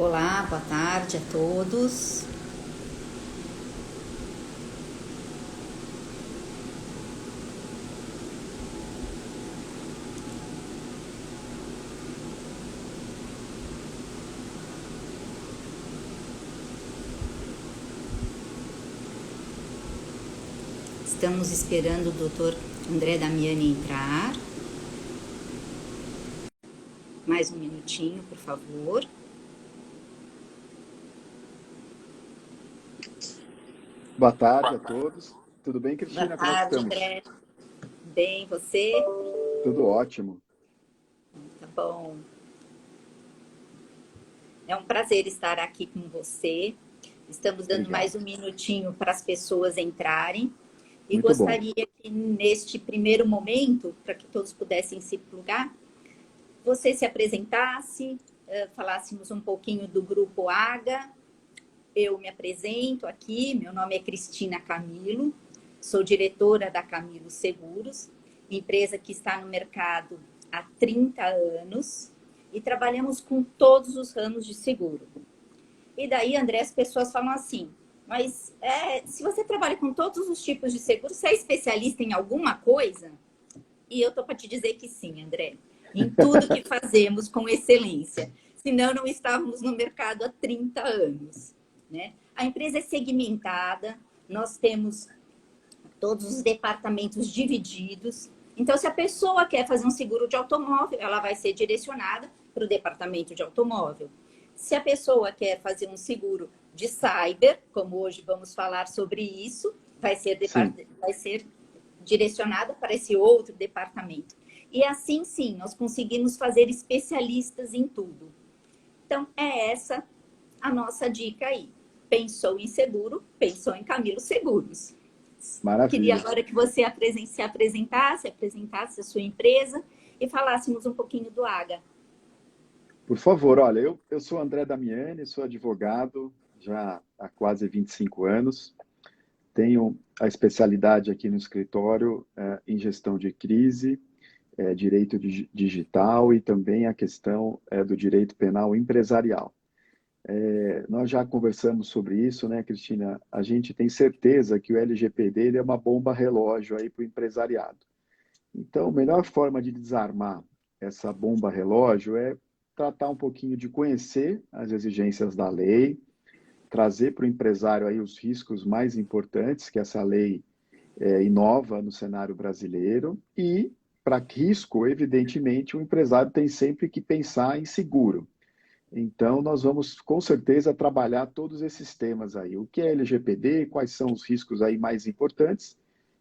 Olá, boa tarde a todos. Estamos esperando o doutor André Damiani entrar. Mais um minutinho, por favor. Boa tarde a todos. Tudo bem, Boa Cristina? Como é que tarde, estamos? André. Bem, você? Tudo ótimo. Tá bom. É um prazer estar aqui com você. Estamos dando mais Obrigado. um minutinho para as pessoas entrarem. E Muito bom. gostaria que neste primeiro momento, para que todos pudessem se plugar, você se apresentasse, falássemos um pouquinho do Grupo AGA. Eu me apresento aqui, meu nome é Cristina Camilo, sou diretora da Camilo Seguros, empresa que está no mercado há 30 anos e trabalhamos com todos os ramos de seguro. E daí, André, as pessoas falam assim, mas se você trabalha com todos os tipos de seguro, você é especialista em alguma coisa? E eu estou para te dizer que sim, André, em tudo que fazemos com excelência. Senão, não estávamos no mercado há 30 anos. Né? A empresa é segmentada, nós temos todos os departamentos divididos. Então, se a pessoa quer fazer um seguro de automóvel, ela vai ser direcionada para o departamento de automóvel. Se a pessoa quer fazer um seguro de cyber, como hoje vamos falar sobre isso, vai ser direcionada para esse outro departamento. E assim, sim, nós conseguimos fazer especialistas em tudo. Então, é essa a nossa dica aí. Pensou em seguro, pensou em Camilo Seguros. Queria Maravilha. agora que você se apresentasse a sua empresa e falássemos um pouquinho do AGA. Por favor, olha, eu sou André Damiani, sou advogado já há quase 25 anos. Tenho a especialidade aqui no escritório em gestão de crise, direito digital e também a questão do direito penal empresarial. Nós já conversamos sobre isso, né, Cristina? A gente tem certeza que o LGPD ele é uma bomba relógio aí para o empresariado. Então, a melhor forma de desarmar essa bomba relógio é tratar um pouquinho de conhecer as exigências da lei, trazer para o empresário aí os riscos mais importantes que essa lei inova no cenário brasileiro e, para risco, evidentemente, o empresário tem sempre que pensar em seguro. Então, nós vamos com certeza trabalhar todos esses temas aí. O que é LGPD, quais são os riscos aí mais importantes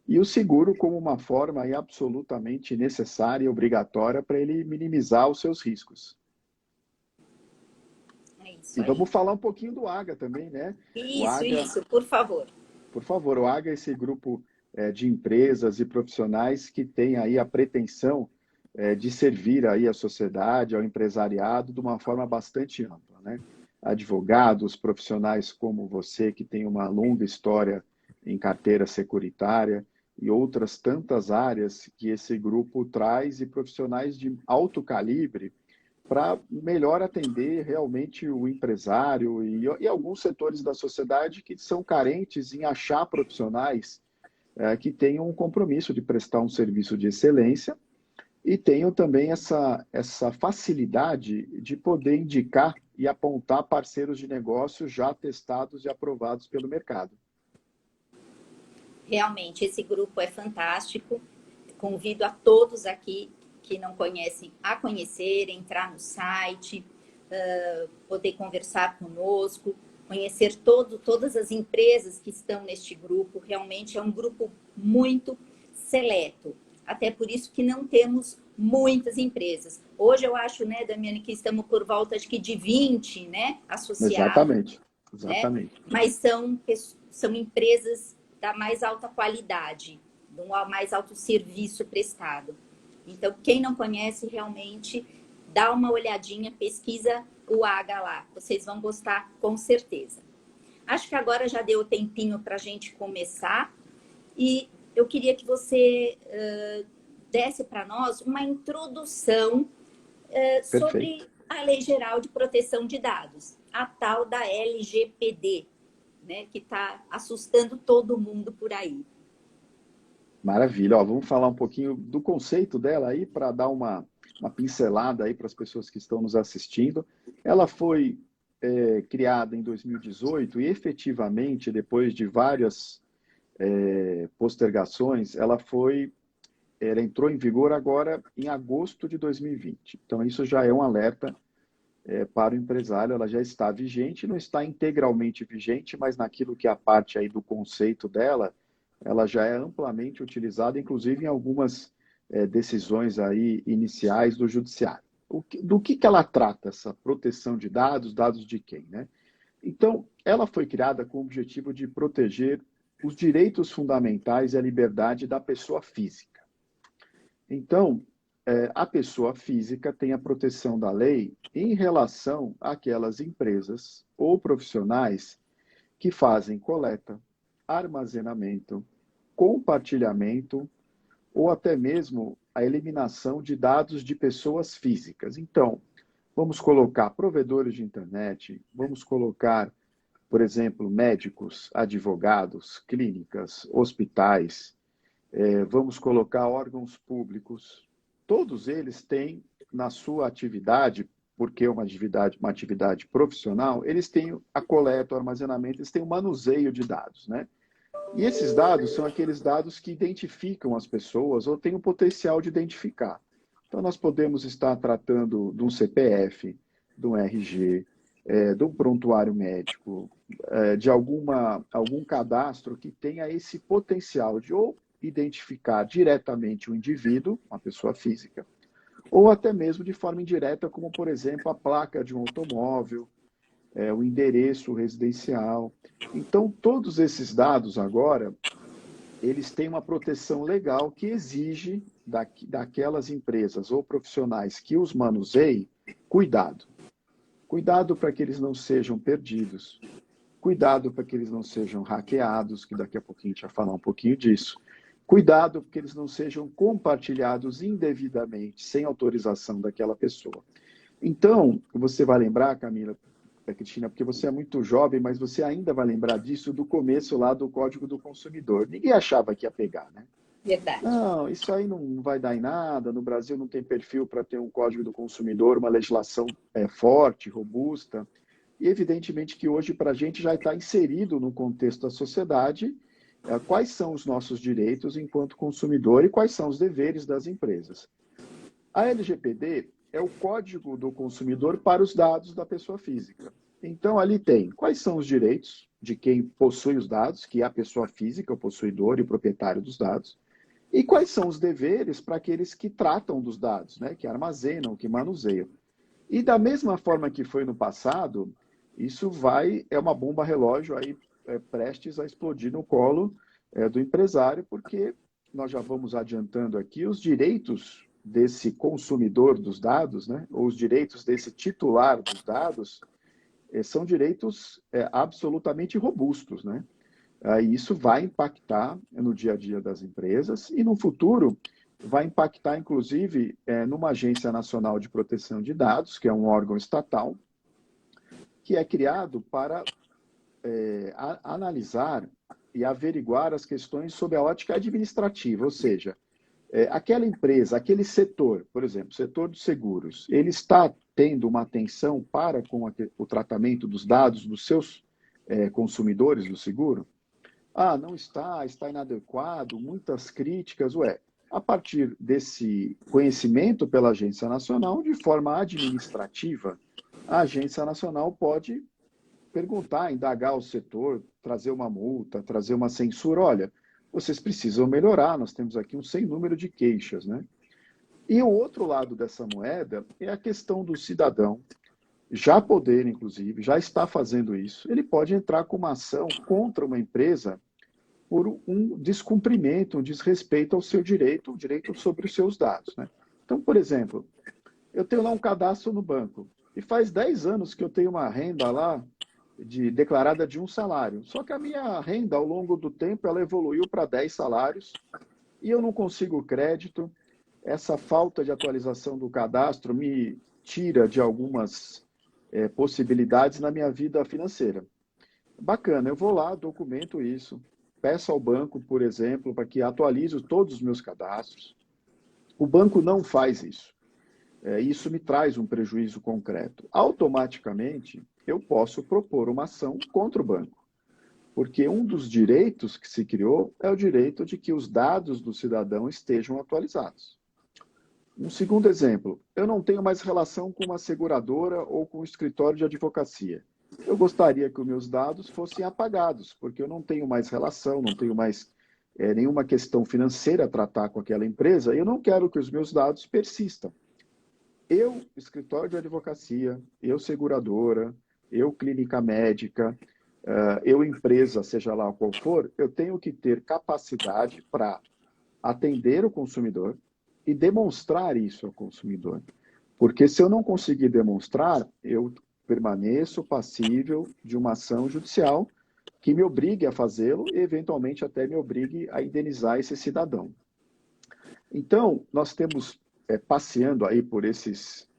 e o seguro como uma forma aí absolutamente necessária e obrigatória para ele minimizar os seus riscos. É isso E aí. vamos falar um pouquinho do AGA também, né? O AGA, Isso, por favor. por favor, o AGA é esse grupo de empresas e profissionais que tem aí a pretensão de servir aí a sociedade, ao empresariado, de uma forma bastante ampla, né? Advogados, profissionais como você, que tem uma longa história em carteira securitária e outras tantas áreas que esse grupo traz e profissionais de alto calibre para melhor atender realmente o empresário e alguns setores da sociedade que são carentes em achar profissionais que tenham um compromisso de prestar um serviço de excelência e tenham também essa facilidade de poder indicar e apontar parceiros de negócio já testados e aprovados pelo mercado. Realmente, esse grupo é fantástico. Convido a todos aqui que não conhecem a conhecer, entrar no site, poder conversar conosco, conhecer todas as empresas que estão neste grupo. Realmente é um grupo muito seleto. Até por isso que não temos muitas empresas. Hoje eu acho, né, Damiane, que estamos por volta de 20, né, associados, Exatamente, né? exatamente. Mas são empresas da mais alta qualidade, do mais alto serviço prestado. Então, quem não conhece, realmente, dá uma olhadinha, pesquisa o AGA lá. Vocês vão gostar, com certeza. Acho que agora já deu tempinho para a gente começar. E eu queria que você desse para nós uma introdução Perfeito. sobre a Lei Geral de Proteção de Dados. a tal da LGPD, né, que está assustando todo mundo por aí. Maravilha. Ó, vamos falar um pouquinho do conceito dela aí para dar uma pincelada aí para as pessoas que estão nos assistindo. Ela foi criada em 2018 e efetivamente, depois de várias postergações, ela entrou em vigor agora em agosto de 2020. Então, isso já é um alerta para o empresário, ela já está vigente, não está integralmente vigente, mas naquilo que é a parte aí do conceito dela, ela já é amplamente utilizada, inclusive em algumas decisões aí iniciais do judiciário. Do que ela trata, essa proteção de dados, dados de quem, né? Então, ela foi criada com o objetivo de proteger os direitos fundamentais e a liberdade da pessoa física. Então, a pessoa física tem a proteção da lei em relação àquelas empresas ou profissionais que fazem coleta, armazenamento, compartilhamento ou até mesmo a eliminação de dados de pessoas físicas. Então, vamos colocar provedores de internet, vamos colocar, por exemplo, médicos, advogados, clínicas, hospitais, vamos colocar órgãos públicos. Todos eles têm na sua atividade, porque é uma atividade profissional, eles têm a coleta, o armazenamento, eles têm o manuseio de dados, né? E esses dados são aqueles dados que identificam as pessoas ou têm o potencial de identificar. Então, nós podemos estar tratando de um CPF, de um RG, de um prontuário médico, de algum cadastro que tenha esse potencial de ou identificar diretamente o indivíduo, uma pessoa física, ou até mesmo de forma indireta, como, por exemplo, a placa de um automóvel, o endereço residencial. Então, todos esses dados agora, eles têm uma proteção legal que exige daquelas empresas ou profissionais que os manuseiem cuidado. Cuidado para que eles não sejam perdidos. Cuidado para que eles não sejam hackeados, que daqui a pouquinho a gente vai falar um pouquinho disso. Cuidado para que eles não sejam compartilhados indevidamente, sem autorização daquela pessoa. Então, você vai lembrar, Camila, Cristina, porque você é muito jovem, mas você ainda vai lembrar disso do começo lá do Código do Consumidor. Ninguém achava que ia pegar, né? Verdade. Não, isso aí não vai dar em nada. No Brasil não tem perfil para ter um Código do Consumidor, uma legislação forte, robusta. E evidentemente que hoje para a gente já está inserido no contexto da sociedade quais são os nossos direitos enquanto consumidor e quais são os deveres das empresas. A LGPD é o Código do Consumidor para os dados da pessoa física. Então, ali tem quais são os direitos de quem possui os dados, que é a pessoa física, o possuidor e o proprietário dos dados, e quais são os deveres para aqueles que tratam dos dados, né, que armazenam, que manuseiam. E da mesma forma que foi no passado, isso é uma bomba relógio aí prestes a explodir no colo do empresário, porque nós já vamos adiantando aqui os direitos desse consumidor dos dados, né, ou os direitos desse titular dos dados, são direitos absolutamente robustos, né? E isso vai impactar no dia a dia das empresas e no futuro vai impactar, inclusive, numa Agência Nacional de Proteção de Dados, que é um órgão estatal, que é criado para analisar e averiguar as questões sob a ótica administrativa, ou seja, aquela empresa, aquele setor, por exemplo, setor de seguros, ele está tendo uma atenção para com o tratamento dos dados dos seus consumidores do seguro? Ah, não está inadequado, muitas críticas, a partir desse conhecimento pela Agência Nacional, de forma administrativa, a Agência Nacional pode perguntar, indagar o setor, trazer uma multa, trazer uma censura. Olha, vocês precisam melhorar, nós temos aqui um sem número de queixas, né? E o outro lado dessa moeda é a questão do cidadão, já poder, inclusive, já está fazendo isso. Ele pode entrar com uma ação contra uma empresa por um descumprimento, um desrespeito ao seu direito, o direito sobre os seus dados, né? Então, por exemplo, eu tenho lá um cadastro no banco e faz 10 anos que eu tenho uma renda lá declarada de um salário. Só que a minha renda, ao longo do tempo, ela evoluiu para 10 salários e eu não consigo crédito. Essa falta de atualização do cadastro me tira de algumas possibilidades na minha vida financeira. Bacana, eu vou lá, documento isso, peço ao banco, por exemplo, para que atualize todos os meus cadastros. O banco não faz isso. Isso me traz um prejuízo concreto. Automaticamente, eu posso propor uma ação contra o banco, porque um dos direitos que se criou é o direito de que os dados do cidadão estejam atualizados. Um segundo exemplo, eu não tenho mais relação com uma seguradora ou com um escritório de advocacia. Eu gostaria que os meus dados fossem apagados, porque eu não tenho mais relação, não tenho mais nenhuma questão financeira a tratar com aquela empresa, e eu não quero que os meus dados persistam. Eu, escritório de advocacia, eu, seguradora, eu, clínica médica, eu, empresa, seja lá qual for, eu tenho que ter capacidade para atender o consumidor e demonstrar isso ao consumidor. Porque se eu não conseguir demonstrar, eu permaneço passível de uma ação judicial que me obrigue a fazê-lo e, eventualmente, até me obrigue a indenizar esse cidadão. Então, nós temos, passeando aí por esses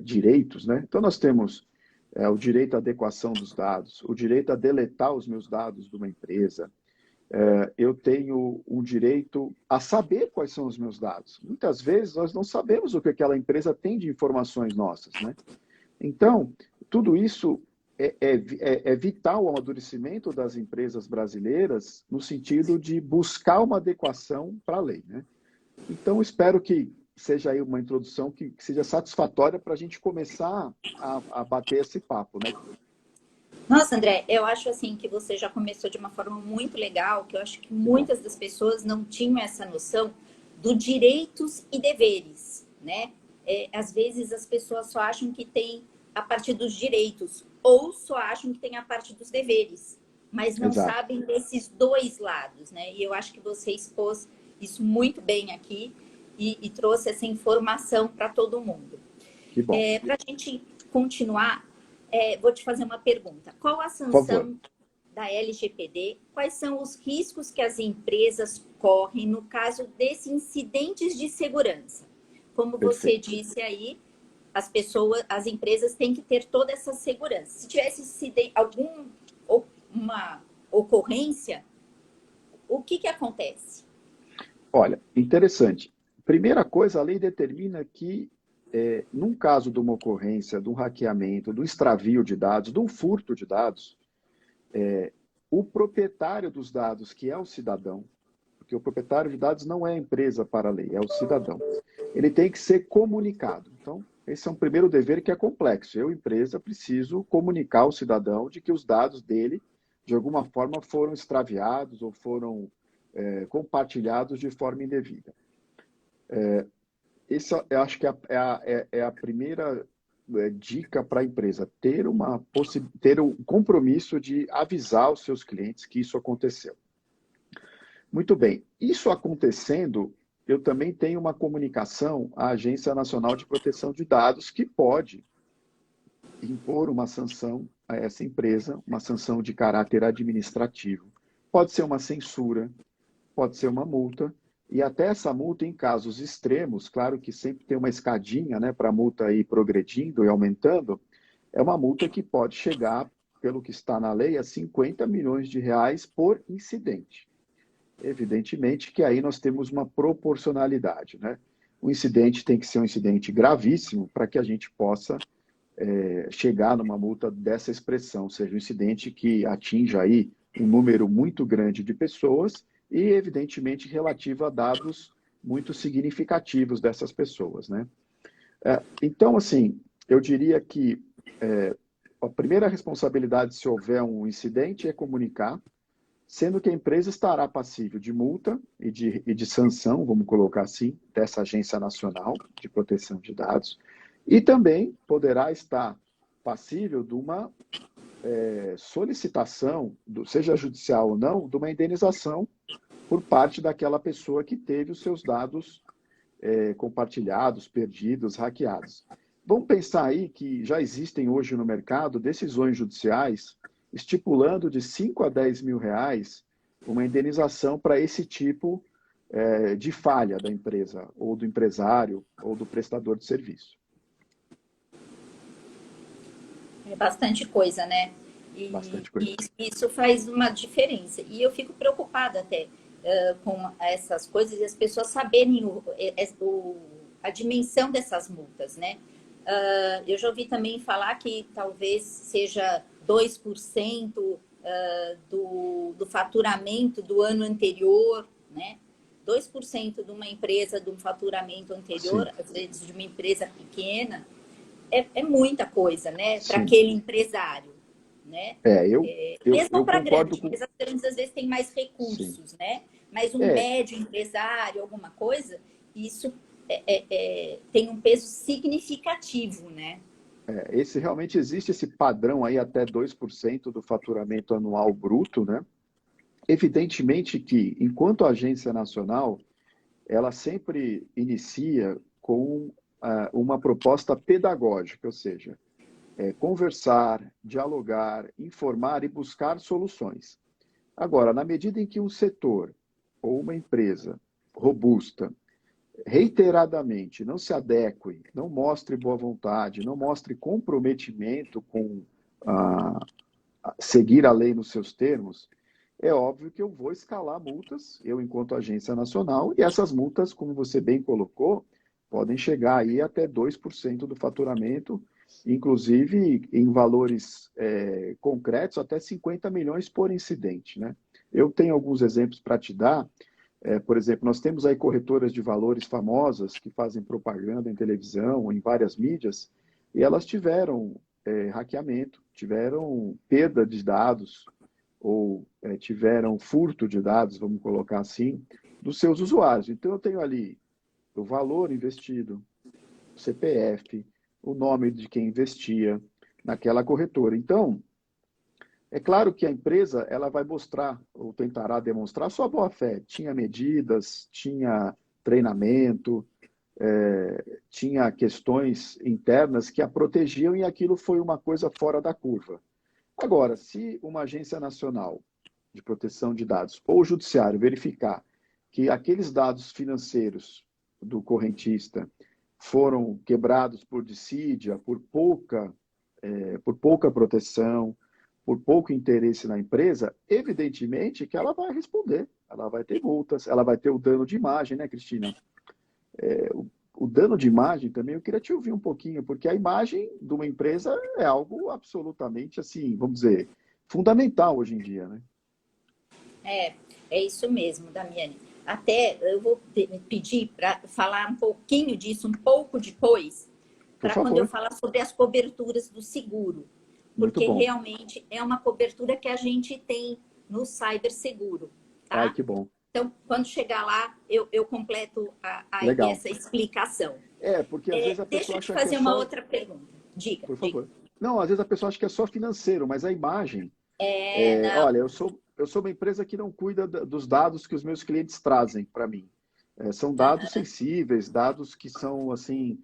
direitos, né? Então, nós temos o direito à adequação dos dados, o direito a deletar os meus dados de uma empresa, eu tenho um direito a saber quais são os meus dados. Muitas vezes nós não sabemos o que aquela empresa tem de informações nossas, né? Então, tudo isso é vital ao amadurecimento das empresas brasileiras no sentido de buscar uma adequação para a lei, né? Então, espero que seja aí uma introdução que seja satisfatória para a gente começar a bater esse papo, né? Nossa, André, eu acho assim que você já começou de uma forma muito legal, que eu acho que muitas das pessoas não tinham essa noção do direitos e deveres, né? Às vezes as pessoas só acham que tem a parte dos direitos ou só acham que tem a parte dos deveres, mas não Exato. sabem desses dois lados, né? E eu acho que você expôs isso muito bem aqui e trouxe essa informação para todo mundo. Que bom. Para a gente continuar, vou te fazer uma pergunta. Qual a Por favor. sanção da LGPD? Quais são os riscos que as empresas correm no caso desses incidentes de segurança? Como você Perfeito. disse aí, as empresas têm que ter toda essa segurança. Se tivesse uma ocorrência, o que acontece? Olha, interessante. Primeira coisa, a lei determina que, num caso de uma ocorrência, de um hackeamento, do extravio de dados, de um furto de dados, o proprietário dos dados, que é o cidadão, porque o proprietário de dados não é a empresa para a lei, é o cidadão, ele tem que ser comunicado. Então, esse é um primeiro dever que é complexo. Eu, empresa, preciso comunicar ao cidadão de que os dados dele, de alguma forma, foram extraviados ou foram compartilhados de forma indevida. Essa, eu acho que é a primeira dica para a empresa, ter um compromisso de avisar os seus clientes que isso aconteceu. Muito bem, isso acontecendo, eu também tenho uma comunicação à Agência Nacional de Proteção de Dados que pode impor uma sanção a essa empresa, uma sanção de caráter administrativo. Pode ser uma censura, pode ser uma multa, e até essa multa, em casos extremos, claro que sempre tem uma escadinha, né, para a multa ir progredindo e aumentando, é uma multa que pode chegar, pelo que está na lei, a 50 milhões de reais por incidente. Evidentemente que aí nós temos uma proporcionalidade, né? O incidente tem que ser um incidente gravíssimo para que a gente possa chegar numa multa dessa expressão, ou seja, um incidente que atinja aí um número muito grande de pessoas e, evidentemente, relativo a dados muito significativos dessas pessoas, né? Então, assim, eu diria que a primeira responsabilidade, se houver um incidente, é comunicar, sendo que a empresa estará passível de multa e de sanção, vamos colocar assim, dessa Agência Nacional de Proteção de Dados, e também poderá estar passível de uma solicitação, seja judicial ou não, de uma indenização por parte daquela pessoa que teve os seus dados compartilhados, perdidos, hackeados. Vamos pensar aí que já existem hoje no mercado decisões judiciais estipulando de 5 a 10 mil reais uma indenização para esse tipo de falha da empresa, ou do empresário, ou do prestador de serviço. É bastante coisa, né? Bastante coisa. E isso faz uma diferença. E eu fico preocupada até com essas coisas e as pessoas saberem a dimensão dessas multas, né? Eu já ouvi também falar que talvez seja 2% do faturamento do ano anterior, né? 2% de uma empresa, de um faturamento anterior, Sim, às vezes de uma empresa pequena, é muita coisa, né? Para sim. aquele empresário, né? É, eu, eu, Mesmo eu para concordo grande, com. empresas grandes às vezes têm mais Sim. recursos, né? Mas um É, médio empresário, alguma coisa, isso tem um peso significativo, né? esse realmente existe esse padrão aí até 2% do faturamento anual bruto, né? Evidentemente que, enquanto agência nacional, ela sempre inicia com uma proposta pedagógica, ou seja, conversar, dialogar, informar e buscar soluções. Agora, na medida em que um setor ou uma empresa robusta reiteradamente não se adeque, não mostre boa vontade, não mostre comprometimento com seguir a lei nos seus termos, é óbvio que eu vou escalar multas, eu enquanto agência nacional, e essas multas, como você bem colocou, podem chegar aí até 2% do faturamento, inclusive em valores concretos, até 50 milhões por incidente, né? Eu tenho alguns exemplos para te dar. Por exemplo, nós temos aí corretoras de valores famosas que fazem propaganda em televisão, em várias mídias, e elas tiveram hackeamento, tiveram perda de dados, ou tiveram furto de dados, vamos colocar assim, dos seus usuários. Então, eu tenho ali o valor investido, o CPF, o nome de quem investia naquela corretora. Então, é claro que a empresa ela vai mostrar ou tentará demonstrar sua boa-fé. Tinha medidas, tinha treinamento, tinha questões internas que a protegiam e aquilo foi uma coisa fora da curva. Agora, se uma agência nacional de proteção de dados ou o judiciário verificar que aqueles dados financeiros do correntista foram quebrados por dissídia, por pouca proteção, por pouco interesse na empresa, evidentemente que ela vai responder, ela vai ter multas, ela vai ter o dano de imagem, né, Cristina? O dano de imagem também, eu queria te ouvir um pouquinho, porque a imagem de uma empresa é algo absolutamente, assim, vamos dizer, fundamental hoje em dia, né? É, é isso mesmo, Damiane. Até eu vou pedir para falar um pouquinho disso um pouco depois, Por para quando eu favor, falar sobre as coberturas do seguro, muito porque bom. realmente é uma cobertura que a gente tem no ciberseguro, Ai, tá? que bom. Então, quando chegar lá, eu completo aí Legal. essa explicação. Porque às vezes a Deixa pessoa eu te acha que é fazer uma só. outra pergunta. Diga, Por diga. favor. Não, às vezes a pessoa acha que é só financeiro, mas a imagem. Não, Olha, eu sou uma empresa que não cuida dos dados que os meus clientes trazem para mim. São dados sensíveis, dados que são, assim,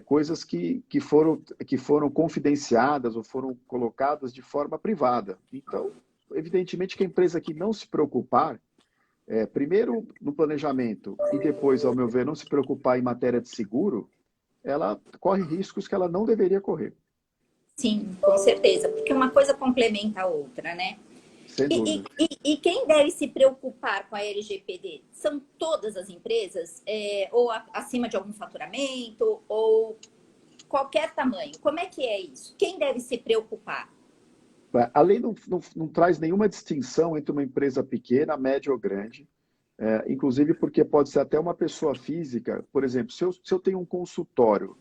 coisas que foram confidenciadas ou foram colocadas de forma privada. Então, evidentemente que a empresa que não se preocupar, primeiro no planejamento e depois, ao meu ver, não se preocupar em matéria de seguro, ela corre riscos que ela não deveria correr, sim, com certeza, porque uma coisa complementa a outra, né? sem E, dúvida. e quem deve se preocupar com a LGPD? São todas as empresas? Ou acima de algum faturamento? Ou qualquer tamanho? Como é que é isso? Quem deve se preocupar? A lei não traz nenhuma distinção entre uma empresa pequena, média ou grande, inclusive porque pode ser até uma pessoa física. Por exemplo, se eu tenho um consultório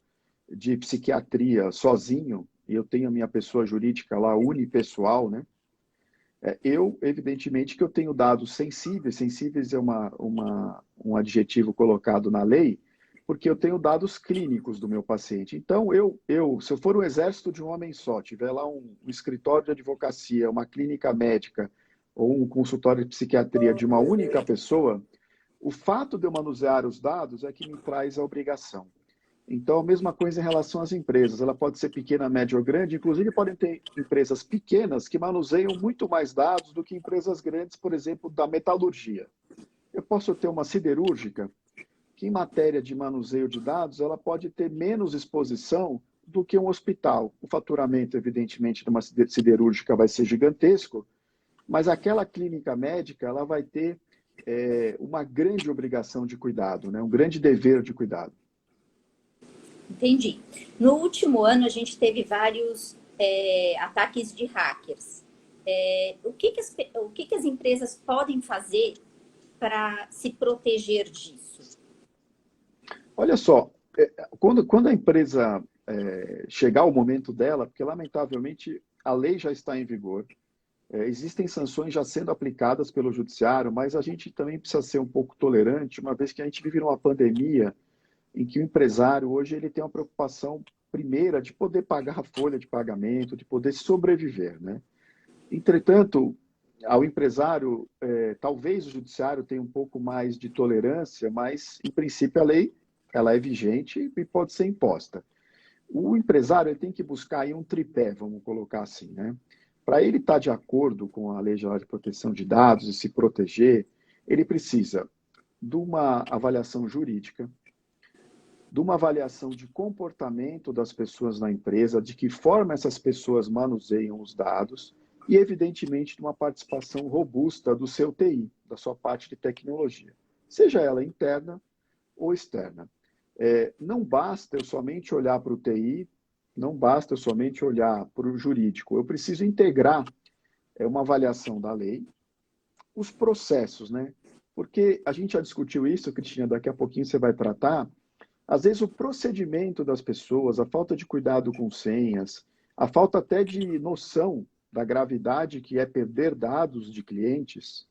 de psiquiatria sozinho, e eu tenho a minha pessoa jurídica lá, unipessoal, né? Evidentemente que eu tenho dados sensíveis, sensíveis é um adjetivo colocado na lei, porque eu tenho dados clínicos do meu paciente. Então, se eu for um exército de um homem só, tiver lá um escritório de advocacia, uma clínica médica ou um consultório de psiquiatria de uma única pessoa, o fato de eu manusear os dados é que me traz a obrigação. Então, a mesma coisa em relação às empresas. Ela pode ser pequena, média ou grande. Inclusive, podem ter empresas pequenas que manuseiam muito mais dados do que empresas grandes, por exemplo, da metalurgia. Eu posso ter uma siderúrgica que, em matéria de manuseio de dados, ela pode ter menos exposição do que um hospital. O faturamento, evidentemente, de uma siderúrgica vai ser gigantesco, mas aquela clínica médica ela vai ter uma grande obrigação de cuidado, né? Um grande dever de cuidado. Entendi. No último ano, a gente teve vários ataques de hackers. O que as empresas podem fazer para se proteger disso? Olha só, quando a empresa chegar ao momento dela, porque lamentavelmente a lei já está em vigor, existem sanções já sendo aplicadas pelo judiciário, mas a gente também precisa ser um pouco tolerante, uma vez que a gente vive numa pandemia em que o empresário hoje ele tem uma preocupação primeira de poder pagar a folha de pagamento, de poder sobreviver, né? Entretanto, ao empresário, talvez o judiciário tenha um pouco mais de tolerância, mas, em princípio, a lei ela é vigente e pode ser imposta. O empresário ele tem que buscar aí um tripé, vamos colocar assim, né? Para ele estar de acordo com a Lei Geral de Proteção de Dados e se proteger, ele precisa de uma avaliação jurídica, de uma avaliação de comportamento das pessoas na empresa, de que forma essas pessoas manuseiam os dados e, evidentemente, de uma participação robusta do seu TI, da sua parte de tecnologia, seja ela interna ou externa. Não basta eu somente olhar para o TI, não basta eu somente olhar para o jurídico, eu preciso integrar uma avaliação da lei, os processos, né? Porque a gente já discutiu isso, Cristina, daqui a pouquinho você vai tratar. Às vezes o procedimento das pessoas, a falta de cuidado com senhas, a falta até de noção da gravidade que é perder dados de clientes,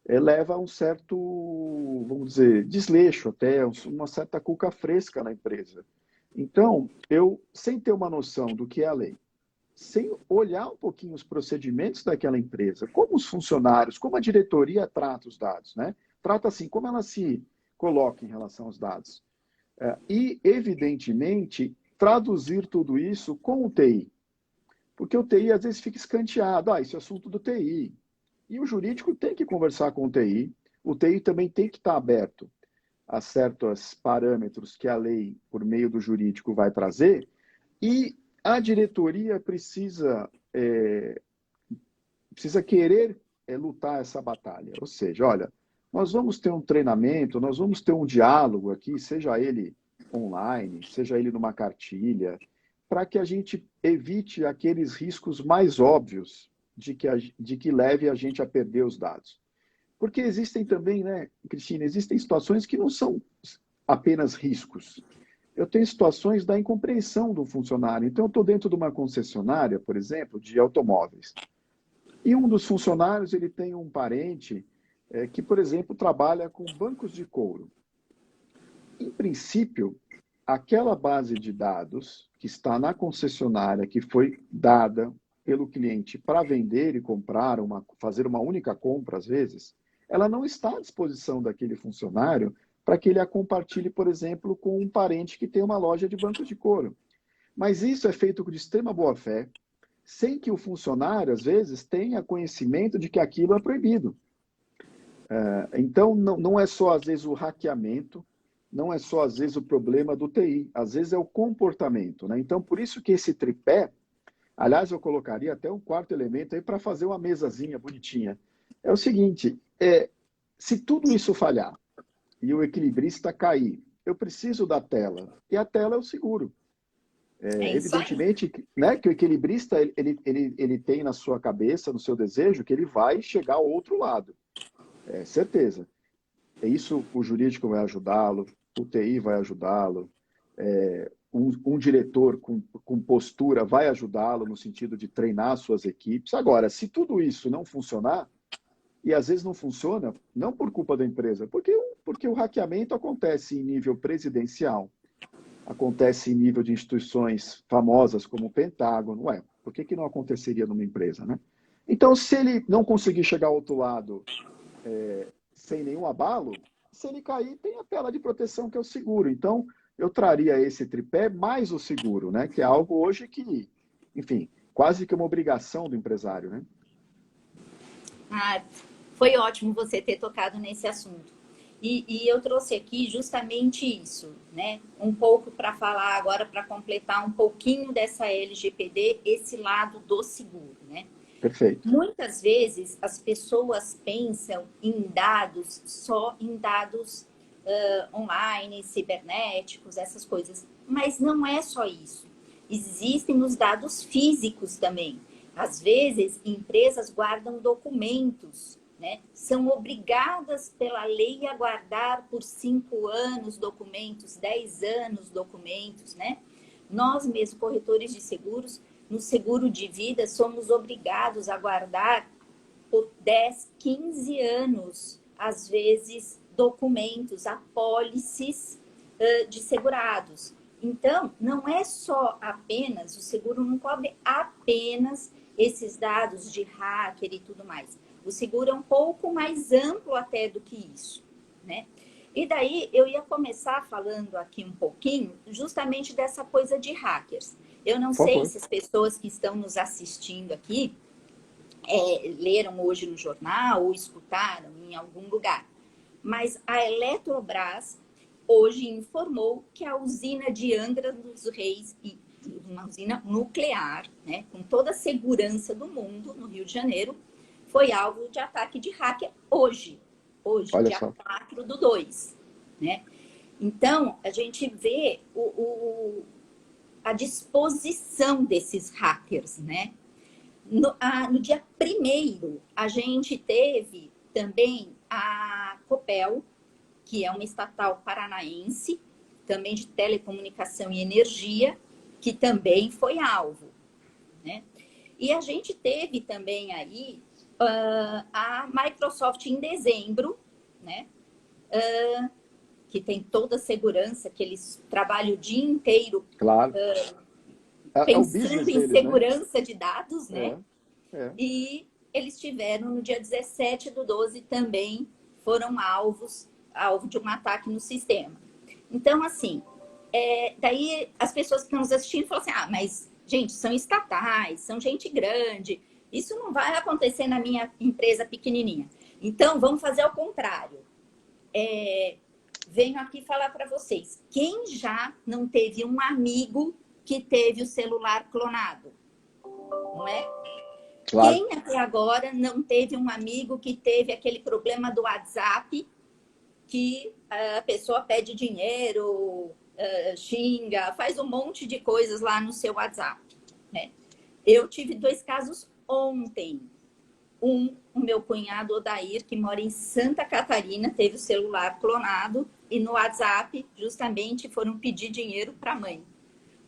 leva a um certo, vamos dizer, desleixo até, uma certa cuca fresca na empresa. Então, eu, sem ter uma noção do que é a lei, sem olhar um pouquinho os procedimentos daquela empresa, como os funcionários, como a diretoria trata os dados, né? Trata assim, como ela se coloca em relação aos dados. E, evidentemente, traduzir tudo isso com o TI. Porque o TI, às vezes, fica escanteado. Esse é assunto do TI. E o jurídico tem que conversar com o TI também tem que estar aberto a certos parâmetros que a lei, por meio do jurídico, vai trazer, e a diretoria precisa querer lutar essa batalha. Ou seja, olha, nós vamos ter um treinamento, nós vamos ter um diálogo aqui, seja ele online, seja ele numa cartilha, para que a gente evite aqueles riscos mais óbvios de que leve a gente a perder os dados. Porque existem também, né, Cristina, existem situações que não são apenas riscos. Eu tenho situações da incompreensão do funcionário. Então, eu estou dentro de uma concessionária, por exemplo, de automóveis. E um dos funcionários ele tem um parente que, por exemplo, trabalha com bancos de couro. Em princípio, aquela base de dados que está na concessionária, que foi dada pelo cliente para vender e comprar, fazer uma única compra, às vezes, ela não está à disposição daquele funcionário para que ele a compartilhe, por exemplo, com um parente que tem uma loja de bancos de couro. Mas isso é feito de extrema boa-fé, sem que o funcionário, às vezes, tenha conhecimento de que aquilo é proibido. Então, não é só, às vezes, o hackeamento, não é só, às vezes, o problema do TI, às vezes é o comportamento, né? Então, por isso que esse tripé, aliás, eu colocaria até um quarto elemento aí para fazer uma mesazinha bonitinha. É o seguinte, se tudo isso falhar e o equilibrista cair, eu preciso da tela, e a tela é o seguro. Evidentemente, né, que o equilibrista ele tem na sua cabeça, no seu desejo, que ele vai chegar ao outro lado. Certeza. Isso o jurídico vai ajudá-lo, o TI vai ajudá-lo, um diretor com postura vai ajudá-lo no sentido de treinar suas equipes. Agora, se tudo isso não funcionar, e às vezes não funciona, não por culpa da empresa, porque o hackeamento acontece em nível presidencial, acontece em nível de instituições famosas como o Pentágono. Por que não aconteceria numa empresa, né? Então, se ele não conseguir chegar ao outro lado sem nenhum abalo, se ele cair, tem a tela de proteção que é o seguro. Então, eu traria esse tripé mais o seguro, né? Que é algo hoje que, enfim, quase que uma obrigação do empresário, né? Foi ótimo você ter tocado nesse assunto. E eu trouxe aqui justamente isso, né? Um pouco para falar agora, para completar um pouquinho dessa LGPD, esse lado do seguro, né? Perfeito. Muitas vezes as pessoas pensam em dados, só em dados online, cibernéticos, essas coisas. Mas não é só isso. Existem os dados físicos também. Às vezes, empresas guardam documentos, né? São obrigadas pela lei a guardar por 5 anos documentos, 10 anos documentos, né? Nós mesmos, corretores de seguros, no seguro de vida, somos obrigados a guardar por 10, 15 anos, às vezes, documentos, apólices de segurados. Então, não é só apenas, o seguro não cobre apenas esses dados de hacker e tudo mais. O seguro é um pouco mais amplo até do que isso, né? E daí eu ia começar falando aqui um pouquinho justamente dessa coisa de hackers. Eu não Por sei favor. se as pessoas que estão nos assistindo aqui leram hoje no jornal ou escutaram em algum lugar, mas a Eletrobras hoje informou que a usina de Angra dos Reis, uma usina nuclear, né, com toda a segurança do mundo no Rio de Janeiro, foi alvo de ataque de hacker hoje, Olha dia só. 4/2, né? Então, a gente vê a disposição desses hackers, né? No dia 1º, a gente teve também a Copel, que é uma estatal paranaense, também de telecomunicação e energia, que também foi alvo, né? E a gente teve também aí a Microsoft em dezembro, né? Que tem toda a segurança, que eles trabalham o dia inteiro Claro. É o pensando business em deles, né? segurança de dados, né? É. E eles tiveram, no dia 17/12, também foram alvo de um ataque no sistema. Então, assim, daí as pessoas que estão nos assistindo falam assim, mas, gente, são estatais, são gente grande, isso não vai acontecer na minha empresa pequenininha. Então, vamos fazer ao contrário. Venho aqui falar para vocês, quem já não teve um amigo que teve o celular clonado? Não é? Claro. Quem até agora não teve um amigo que teve aquele problema do WhatsApp, que a pessoa pede dinheiro, xinga, faz um monte de coisas lá no seu WhatsApp, né? Eu tive 2 casos ontem. O meu cunhado Odair, que mora em Santa Catarina, teve o celular clonado e no WhatsApp, justamente, foram pedir dinheiro para a mãe.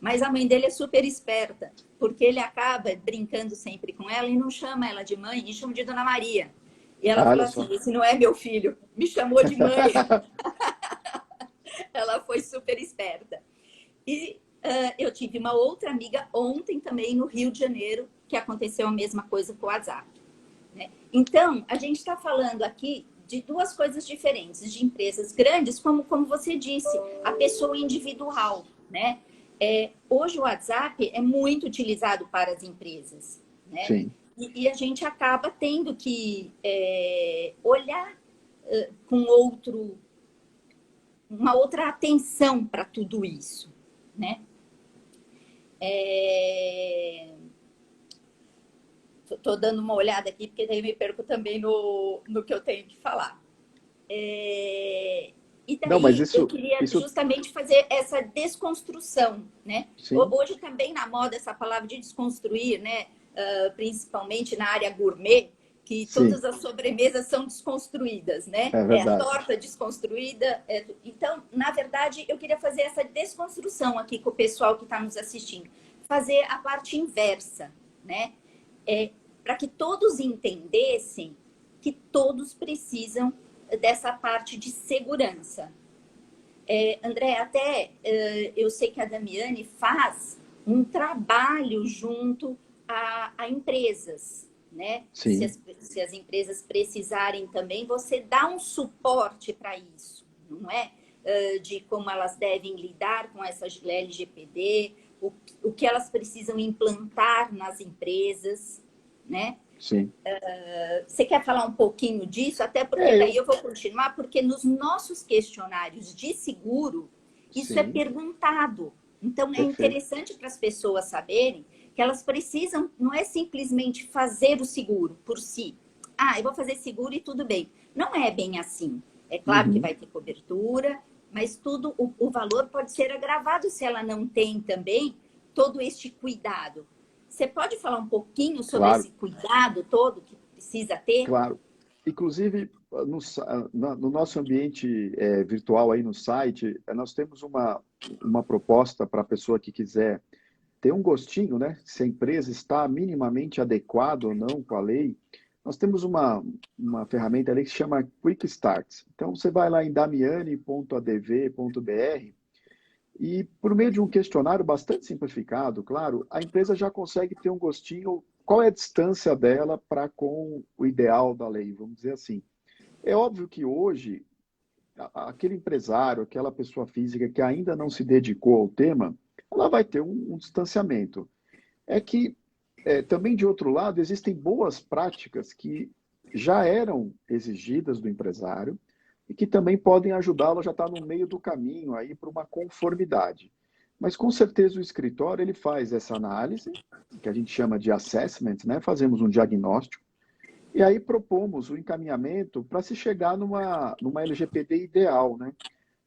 Mas a mãe dele é super esperta, porque ele acaba brincando sempre com ela e não chama ela de mãe, e chama de Dona Maria. E ela falou Olha assim, só. esse não é meu filho, me chamou de mãe. Ela foi super esperta. E eu tive uma outra amiga ontem também no Rio de Janeiro, que aconteceu a mesma coisa com o WhatsApp, né? Então, a gente está falando aqui de 2 coisas diferentes, de empresas grandes, como você disse, a pessoa individual, né? Hoje o WhatsApp é muito utilizado para as empresas, né? Sim. E a gente acaba tendo que olhar com uma outra atenção para tudo isso, né? Estou dando uma olhada aqui, porque daí me perco também no que eu tenho que falar. E Não, mas daí eu queria isso, justamente fazer essa desconstrução, né? sim, Hoje também na moda essa palavra de desconstruir, né? Principalmente na área gourmet, que sim, todas as sobremesas são desconstruídas, né? é É a verdade. torta desconstruída. Então, na verdade, eu queria fazer essa desconstrução aqui com o pessoal que está nos assistindo. Fazer a parte inversa, né? Para que todos entendessem que todos precisam dessa parte de segurança. André, até eu sei que a Damiane faz um trabalho junto a empresas, né? Sim, Se as empresas precisarem também, você dá um suporte para isso, não é? De como elas devem lidar com essa LGPD, o que elas precisam implantar nas empresas, né? Sim. Você quer falar um pouquinho disso? Até porque É, daí eu vou continuar, porque nos nossos questionários de seguro, isso é sim, perguntado. Então, é perfeito. interessante para as pessoas saberem que elas precisam, não é simplesmente fazer o seguro por si. Ah, eu vou fazer seguro e tudo bem. Não é bem assim. É claro que Uhum, vai ter cobertura, mas tudo, o valor pode ser agravado se ela não tem também todo este cuidado. Você pode falar um pouquinho sobre claro, esse cuidado todo que precisa ter? claro. Inclusive, no nosso ambiente virtual aí no site, nós temos uma proposta para a pessoa que quiser ter um gostinho, né? Se a empresa está minimamente adequada ou não com a lei. Nós temos uma ferramenta ali que se chama Quick Start. Então, você vai lá em damiani.adv.br e, por meio de um questionário bastante simplificado, claro, a empresa já consegue ter um gostinho qual é a distância dela para com o ideal da lei, vamos dizer assim. É óbvio que hoje, aquele empresário, aquela pessoa física que ainda não se dedicou ao tema, ela vai ter um distanciamento. É que, também de outro lado, existem boas práticas que já eram exigidas do empresário e que também podem ajudá-lo a já estar no meio do caminho aí para uma conformidade. Mas com certeza o escritório ele faz essa análise, que a gente chama de assessment, né? Fazemos um diagnóstico e aí propomos o encaminhamento para se chegar numa LGPD ideal, né?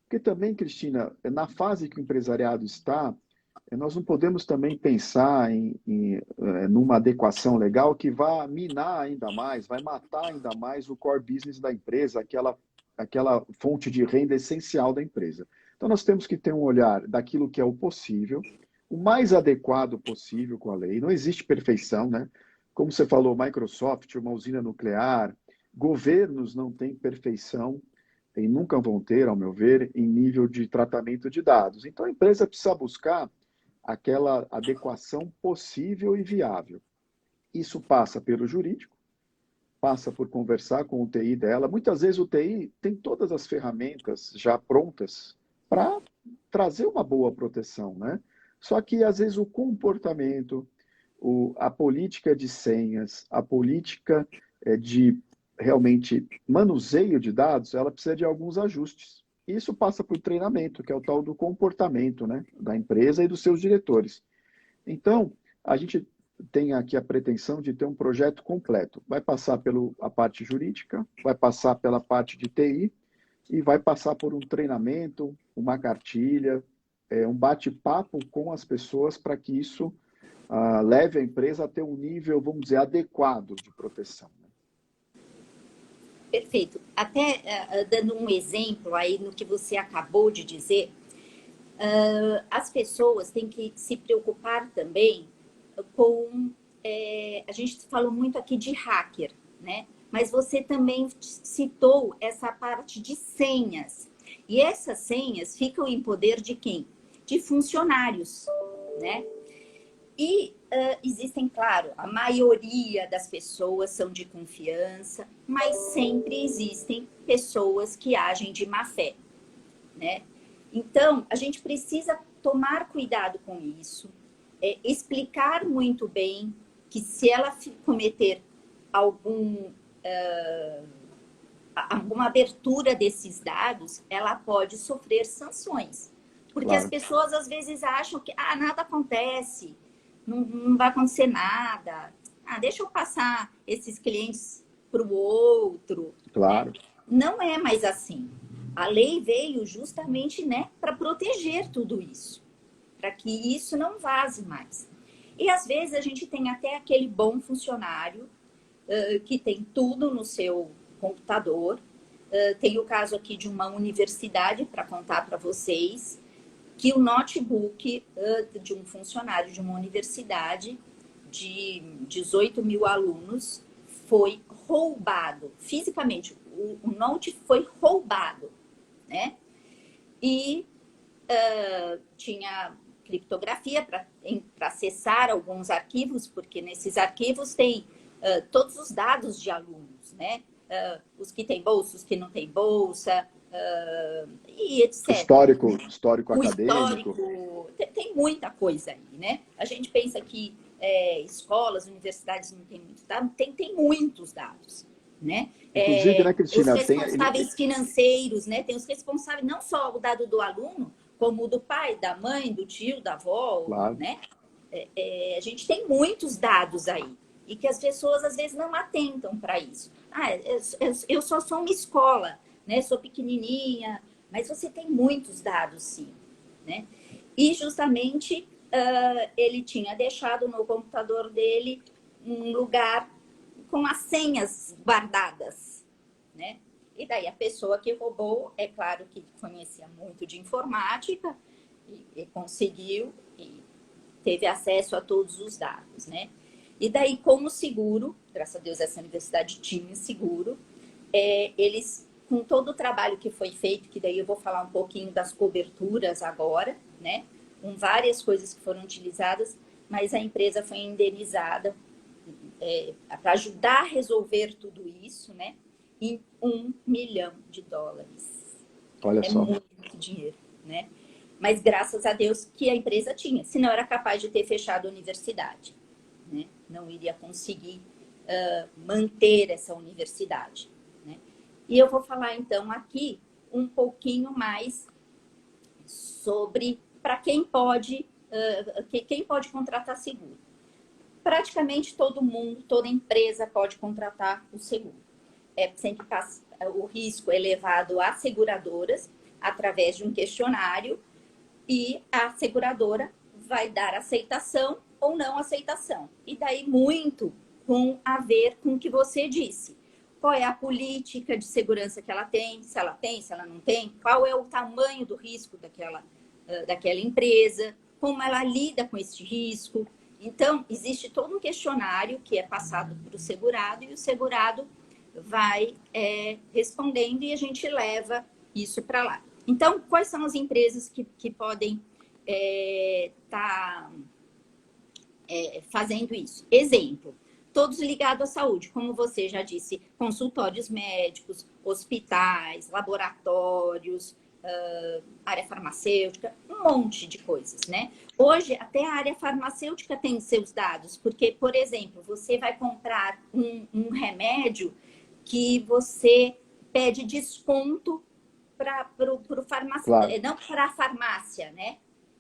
Porque também, Cristina, na fase que o empresariado está, nós não podemos também pensar numa adequação legal que vá minar ainda mais, vai matar ainda mais o core business da empresa, aquela fonte de renda essencial da empresa. Então, nós temos que ter um olhar daquilo que é o possível, o mais adequado possível com a lei. Não existe perfeição, né? Como você falou, Microsoft, uma usina nuclear, governos não têm perfeição e nunca vão ter, ao meu ver, em nível de tratamento de dados. Então, a empresa precisa buscar aquela adequação possível e viável. Isso passa pelo jurídico, passa por conversar com o TI dela. Muitas vezes o TI tem todas as ferramentas já prontas para trazer uma boa proteção, né? Só que às vezes o comportamento, a política de senhas, a política de realmente manuseio de dados, ela precisa de alguns ajustes. Isso passa por treinamento, que é o tal do comportamento, né, da empresa e dos seus diretores. Então, a gente tem aqui a pretensão de ter um projeto completo. Vai passar pela parte jurídica, vai passar pela parte de TI e vai passar por um treinamento, uma cartilha, um bate-papo com as pessoas para que isso leve a empresa a ter um nível, vamos dizer, adequado de proteção. Perfeito. Até dando um exemplo aí no que você acabou de dizer, as pessoas têm que se preocupar também com. A gente falou muito aqui de hacker, né? Mas você também citou essa parte de senhas. E essas senhas ficam em poder de quem? De funcionários, né? E existem, claro, a maioria das pessoas são de confiança, mas sempre existem pessoas que agem de má fé, né? Então, a gente precisa tomar cuidado com isso, explicar muito bem que se ela cometer alguma abertura desses dados, ela pode sofrer sanções. Porque as Claro, pessoas às vezes acham que nada acontece, não vai acontecer nada. Deixa eu passar esses clientes para o outro, né? claro, Não é mais assim. A lei veio justamente, né, para proteger tudo isso, para que isso não vaze mais. E às vezes a gente tem até aquele bom funcionário que tem tudo no seu computador. Tem o caso aqui de uma universidade para contar para vocês que o notebook de um funcionário de uma universidade de 18 mil alunos foi roubado fisicamente. O note foi roubado, né? E tinha criptografia para acessar alguns arquivos, porque nesses arquivos tem todos os dados de alunos, né? Os que têm bolsa, os que não têm bolsa, e etc. Histórico O acadêmico. histórico, tem muita coisa aí, né? A gente pensa que escolas, universidades não têm muitos dados, tem muitos dados, né? Inclusive, né, Os Cristina, responsáveis financeiros, né? Tem os responsáveis, não só o dado do aluno, como o do pai, da mãe, do tio, da avó, claro. né? A gente tem muitos dados aí e que as pessoas às vezes não atentam para isso. Eu só sou uma escola, né? Sou pequenininha, mas você tem muitos dados, sim, né? E justamente ele tinha deixado no computador dele um lugar com as senhas guardadas, né? E daí a pessoa que roubou, é claro que conhecia muito de informática e conseguiu e teve acesso a todos os dados, né? E daí, como seguro, graças a Deus essa universidade tinha seguro, eles, com todo o trabalho que foi feito, que daí eu vou falar um pouquinho das coberturas agora, né? Com várias coisas que foram utilizadas, mas a empresa foi indenizada para ajudar a resolver tudo isso, né? Em US$ 1 milhão. Olha só. Muito dinheiro, né? Mas graças a Deus que a empresa tinha, senão era capaz de ter fechado a universidade, né? Não iria conseguir manter essa universidade, né? E eu vou falar então aqui um pouquinho mais sobre para quem pode contratar seguro. Praticamente todo mundo, toda empresa pode contratar o seguro. Sempre o risco é levado às seguradoras através de um questionário e a seguradora vai dar aceitação ou não aceitação. E daí muito a ver com o que você disse. Qual é a política de segurança que ela tem, se ela não tem, qual é o tamanho do risco daquela empresa, como ela lida com esse risco. Então, existe todo um questionário que é passado para o segurado e o segurado vai respondendo e a gente leva isso para lá. Então, quais são as empresas que podem estar fazendo isso? Exemplo, todos ligados à saúde, como você já disse, consultórios médicos, hospitais, laboratórios, área farmacêutica, um monte de coisas, né? Hoje, até a área farmacêutica tem seus dados, porque, por exemplo, você vai comprar um remédio que você pede desconto para o farmacêutico, claro. Não para a farmácia, né?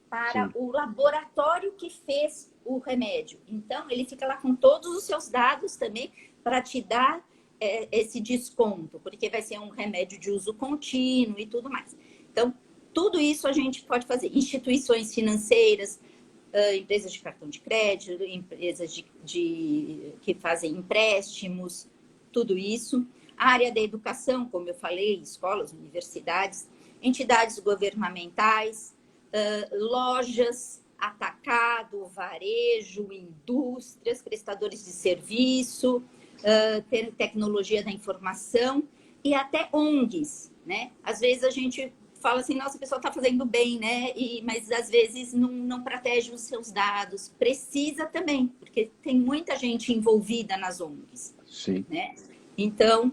Para Sim. o laboratório que fez o remédio. Então, ele fica lá com todos os seus dados também para te dar esse desconto, porque vai ser um remédio de uso contínuo e tudo mais. Então, tudo isso a gente pode fazer. Instituições financeiras, empresas de cartão de crédito, empresas que fazem empréstimos, tudo isso. A área da educação, como eu falei, escolas, universidades, entidades governamentais, lojas, atacado, varejo, indústrias, prestadores de serviço, tecnologia da informação e até ONGs, né? Às vezes a gente fala assim, nossa, a pessoa está fazendo bem, né? Mas às vezes não protege os seus dados. Precisa também, porque tem muita gente envolvida nas ONGs. Sim. Né? Então,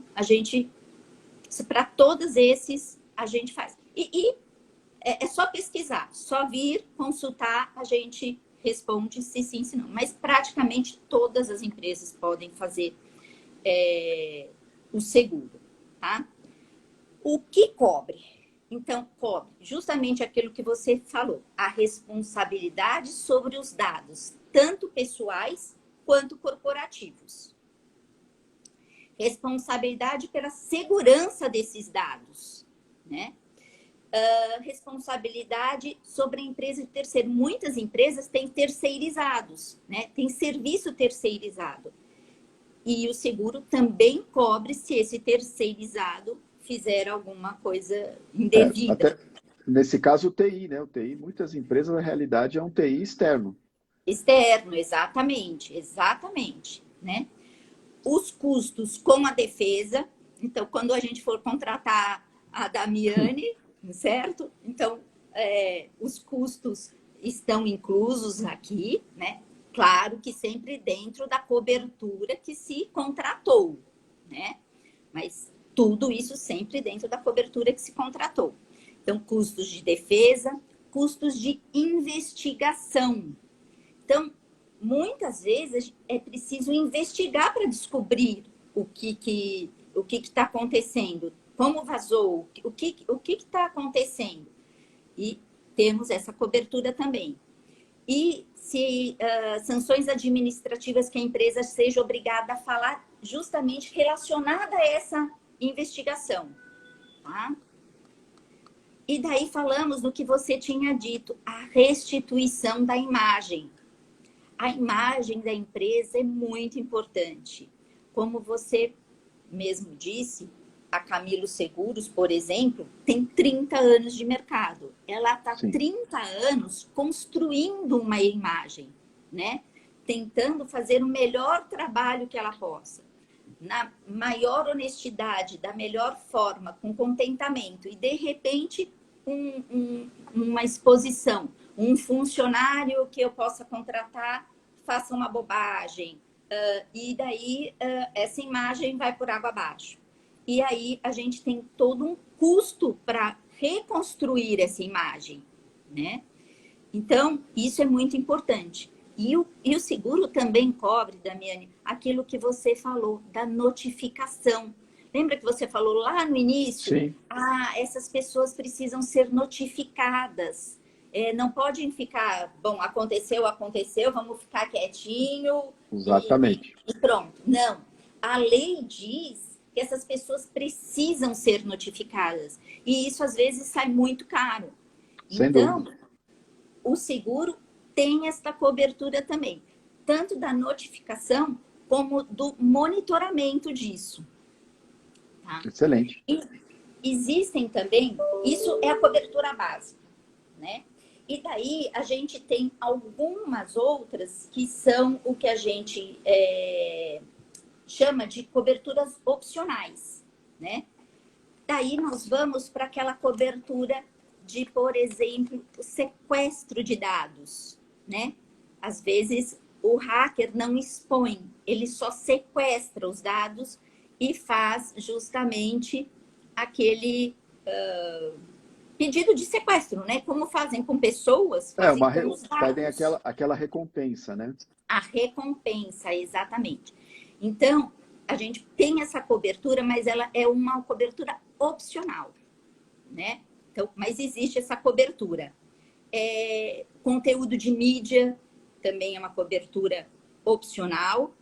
para todos esses, a gente faz. E é só pesquisar, só vir consultar, a gente responde se sim, se não. Mas praticamente todas as empresas podem fazer o seguro, tá? O que cobre? Então, cobre justamente aquilo que você falou, a responsabilidade sobre os dados, tanto pessoais quanto corporativos. Responsabilidade pela segurança desses dados, né? Responsabilidade sobre a empresa de terceiro. Muitas empresas têm terceirizados, né? Tem serviço terceirizado. E o seguro também cobre se esse terceirizado fizer alguma coisa indevida. Até nesse caso, o TI, né? O TI, muitas empresas, na realidade, é um TI externo. Externo, exatamente, né? Os custos com a defesa. Então, quando a gente for contratar a Damiane, certo? Então, os custos estão inclusos aqui, né? Claro que sempre dentro da cobertura que se contratou, né? Mas Tudo isso sempre dentro da cobertura que se contratou. Então, custos de defesa, custos de investigação. Então, muitas vezes é preciso investigar para descobrir o que está acontecendo, como vazou, o que está acontecendo. E temos essa cobertura também. E se sanções administrativas que a empresa seja obrigada a falar justamente relacionada a essa investigação. Tá? E daí falamos do que você tinha dito, a restituição da imagem. A imagem da empresa é muito importante. Como você mesmo disse, a Camilo Seguros, por exemplo, tem 30 anos de mercado. Ela está 30 anos construindo uma imagem, né? Tentando fazer o melhor trabalho que ela possa. Na maior honestidade, da melhor forma, com contentamento. E, de repente, uma exposição. Um funcionário que eu possa contratar faça uma bobagem. E daí, essa imagem vai por água abaixo. E aí a gente tem todo um custo para reconstruir essa imagem, né? Então, isso é muito importante. E o seguro também cobre, Damiane, aquilo que você falou, da notificação. Lembra que você falou lá no início? Sim. Essas pessoas precisam ser notificadas. Não podem ficar, bom, aconteceu, vamos ficar quietinho. Exatamente. E pronto. Não. A lei diz que essas pessoas precisam ser notificadas. E isso, às vezes, sai muito caro. Sem dúvida. O seguro tem esta cobertura também. Tanto da notificação, como do monitoramento disso. Tá? Excelente. E existem também... Isso é a cobertura básica, né? E daí, a gente tem algumas outras que são o que a gente... chama de coberturas opcionais, né? Daí nós vamos para aquela cobertura de, por exemplo, o sequestro de dados, né? Às vezes o hacker não expõe, ele só sequestra os dados e faz justamente aquele pedido de sequestro, né? Como fazem com pessoas, fazem com os dados. Pedem aquela recompensa, né? A recompensa, exatamente. Então, a gente tem essa cobertura, mas ela é uma cobertura opcional, né? Então, mas existe essa cobertura. Conteúdo de mídia também é uma cobertura opcional.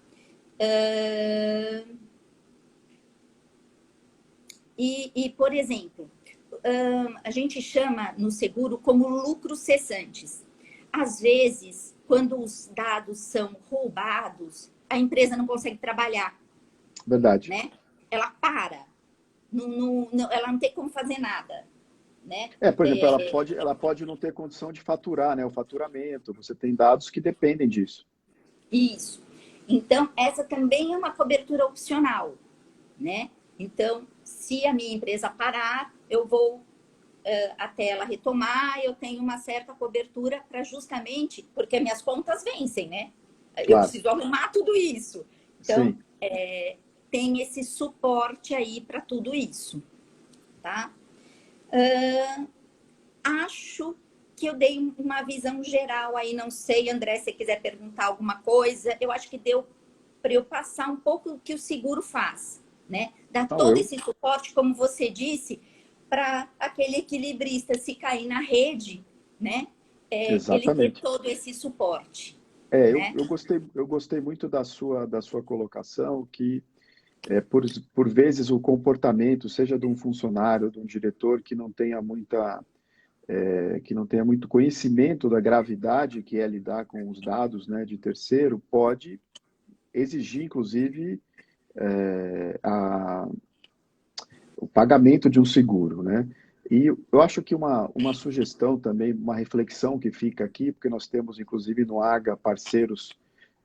Por exemplo, a gente chama no seguro como lucros cessantes. Às vezes, quando os dados são roubados, a empresa não consegue trabalhar. Verdade. Né? Ela para. Ela não tem como fazer nada. Né? Por exemplo, ela pode não ter condição de faturar, né? O faturamento. Você tem dados que dependem disso. Isso. Então, essa também é uma cobertura opcional. Né? Então, se a minha empresa parar, eu vou até ela retomar, eu tenho uma certa cobertura para justamente, porque minhas contas vencem, né? Claro. Eu preciso arrumar tudo isso. Então, tem esse suporte aí para tudo isso, tá? Acho que eu dei uma visão geral aí, não sei, André, se você quiser perguntar alguma coisa, eu acho que deu para eu passar um pouco o que o seguro faz, né? Dá todo esse suporte, como você disse, para aquele equilibrista, se cair na rede, né? Ele ter todo esse suporte. Né? Eu gostei muito da sua colocação, que por vezes o comportamento, seja de um funcionário, de um diretor que não tenha muito conhecimento da gravidade que é lidar com os dados, né, de terceiro, pode exigir, inclusive, o pagamento de um seguro, né? E eu acho que uma sugestão também, uma reflexão que fica aqui, porque nós temos, inclusive, no AGA, parceiros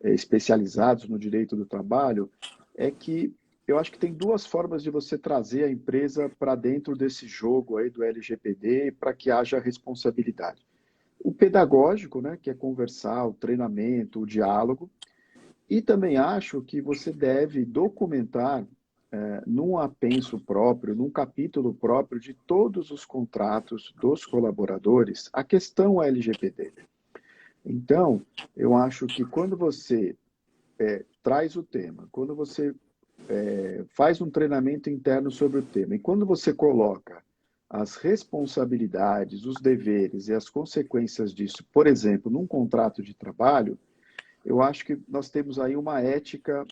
especializados no direito do trabalho, é que eu acho que tem duas formas de você trazer a empresa para dentro desse jogo aí do LGPD para que haja responsabilidade. O pedagógico, né, que é conversar, o treinamento, o diálogo. E também acho que você deve documentar num apenso próprio, num capítulo próprio de todos os contratos dos colaboradores, a questão LGPD. Então, eu acho que quando você traz o tema, quando você faz um treinamento interno sobre o tema, e quando você coloca as responsabilidades, os deveres e as consequências disso, por exemplo, num contrato de trabalho, eu acho que nós temos aí uma ética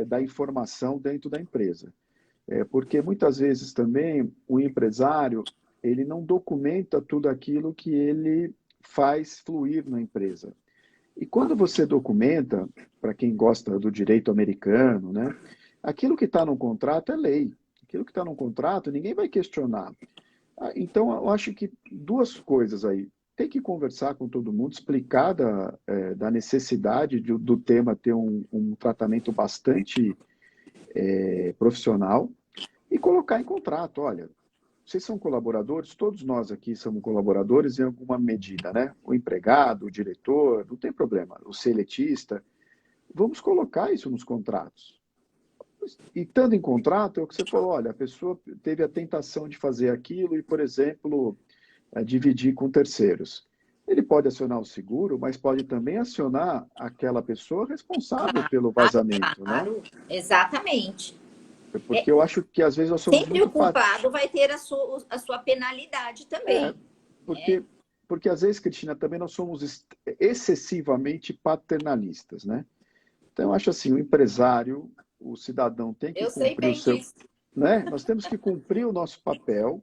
da informação dentro da empresa. Porque muitas vezes também o empresário, ele não documenta tudo aquilo que ele faz fluir na empresa. E quando você documenta, para quem gosta do direito americano, né, aquilo que está no contrato é lei. Aquilo que está no contrato, ninguém vai questionar. Então, eu acho que duas coisas aí. Tem que conversar com todo mundo, explicar da necessidade do tema ter um tratamento bastante profissional e colocar em contrato. Olha, vocês são colaboradores, todos nós aqui somos colaboradores em alguma medida, né? O empregado, o diretor, não tem problema, o seletista. Vamos colocar isso nos contratos. E estando em contrato, é o que você falou, olha, a pessoa teve a tentação de fazer aquilo e, por exemplo, dividir com terceiros. Ele pode acionar o seguro, mas pode também acionar aquela pessoa responsável pelo vazamento, né? Claro, exatamente. Porque eu acho que às vezes nós somos Sempre muito o culpado vai ter a sua penalidade É, também. Né? porque, porque às vezes, Cristina, também nós somos excessivamente paternalistas, né? Então, eu acho assim, o empresário, o cidadão tem que Eu sei cumprir o bem seu, disso. né? Nós temos que cumprir o nosso papel,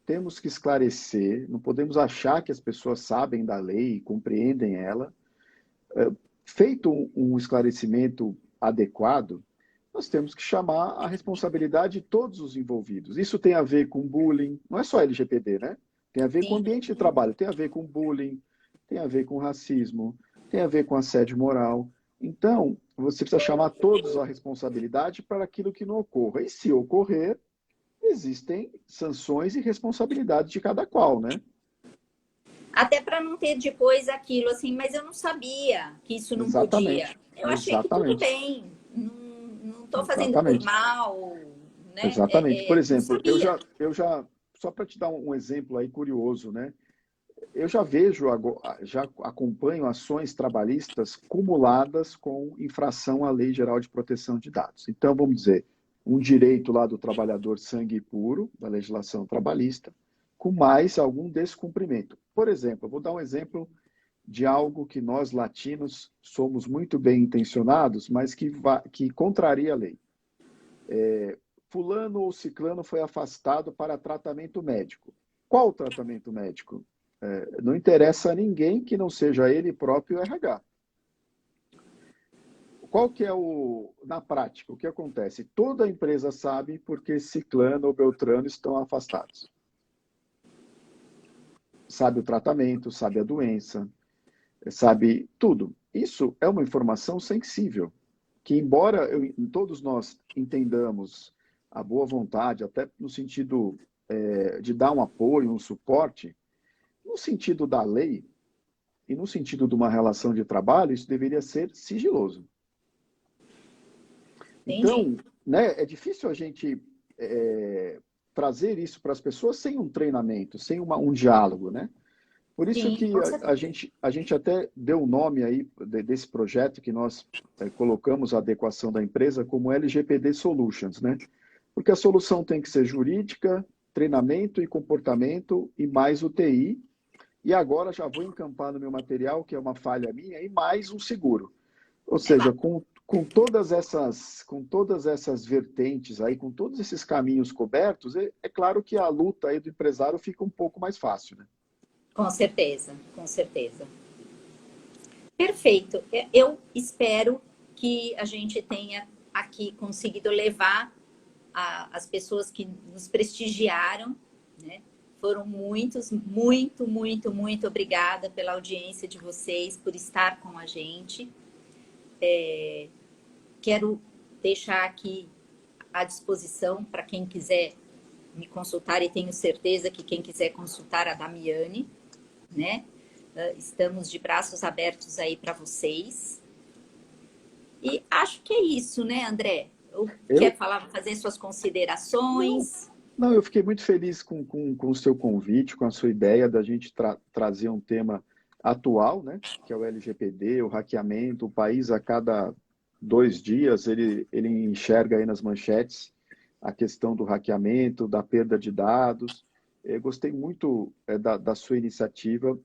temos que esclarecer, não podemos achar que as pessoas sabem da lei e compreendem ela. Feito um esclarecimento adequado, nós temos que chamar a responsabilidade de todos os envolvidos. Isso tem a ver com bullying, não é só LGPD, né? Tem a ver com Sim. ambiente de trabalho, tem a ver com bullying, tem a ver com racismo, tem a ver com assédio moral. Então, você precisa chamar todos à responsabilidade para aquilo que não ocorra. E se ocorrer, existem sanções e responsabilidades de cada qual, né? Até para não ter depois aquilo assim, mas eu não sabia que isso não podia. Exatamente. Eu achei que tudo Exatamente. bem. Não estou fazendo por Exatamente. mal, né? Exatamente. Por Não exemplo, sabia. só para te dar um exemplo aí curioso, né? Eu já vejo, já acompanho ações trabalhistas cumuladas com infração à Lei Geral de Proteção de Dados. Então, vamos dizer, um direito lá do trabalhador sangue puro, da legislação trabalhista, com mais algum descumprimento. Por exemplo, eu vou dar um exemplo de algo que nós latinos somos muito bem intencionados, mas que contraria a lei. Fulano ou ciclano foi afastado para tratamento médico. Qual tratamento médico? Não interessa a ninguém que não seja ele próprio o RH. Qual que é na prática, o que acontece? Toda a empresa sabe porque ciclano ou beltrano estão afastados. Sabe o tratamento, sabe a doença, sabe tudo. Isso é uma informação sensível, que embora todos nós entendamos a boa vontade, até no sentido de dar um apoio, um suporte, no sentido da lei e no sentido de uma relação de trabalho, isso deveria ser sigiloso. Entendi. Então, né, é difícil a gente trazer isso para as pessoas sem um treinamento, sem um diálogo, né? Por isso Sim, que com a certeza. gente, a gente até deu o nome aí desse projeto que nós colocamos a adequação da empresa como LGPD Solutions, né? Porque a solução tem que ser jurídica, treinamento e comportamento e mais o TI. E agora já vou encampar no meu material, que é uma falha minha, e mais um seguro. Ou É lá. seja, com todas essas vertentes aí, com todos esses caminhos cobertos, é claro que a luta aí do empresário fica um pouco mais fácil, né? Com certeza, com certeza. Perfeito. Eu espero que a gente tenha aqui conseguido levar as pessoas que nos prestigiaram, né? Foram muitos, muito, muito, muito obrigada pela audiência de vocês, por estar com a gente. Quero deixar aqui à disposição para quem quiser me consultar, e tenho certeza que quem quiser consultar a Damiane, né? Estamos de braços abertos aí para vocês. E acho que é isso, né, André? Eu, quer falar, fazer suas considerações? não, eu fiquei muito feliz com o seu convite, com a sua ideia da gente trazer um tema atual, né? Que é o LGPD, o hackeamento. O país, a cada 2 dias, ele enxerga aí nas manchetes a questão do hackeamento, da perda de dados. Gostei muito da sua iniciativa.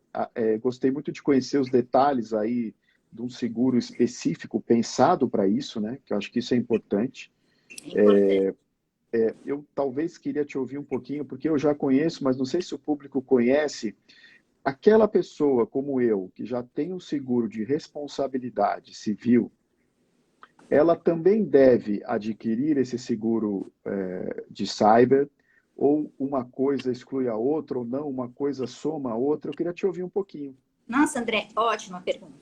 Gostei muito de conhecer os detalhes aí de um seguro específico pensado para isso, né? Que eu acho que isso é importante. É importante. Eu talvez queria te ouvir um pouquinho, porque eu já conheço, mas não sei se o público conhece, aquela pessoa como eu, que já tem um seguro de responsabilidade civil, ela também deve adquirir esse seguro de cyber, ou uma coisa exclui a outra, ou não, uma coisa soma a outra. Eu queria te ouvir um pouquinho. Nossa, André, ótima pergunta,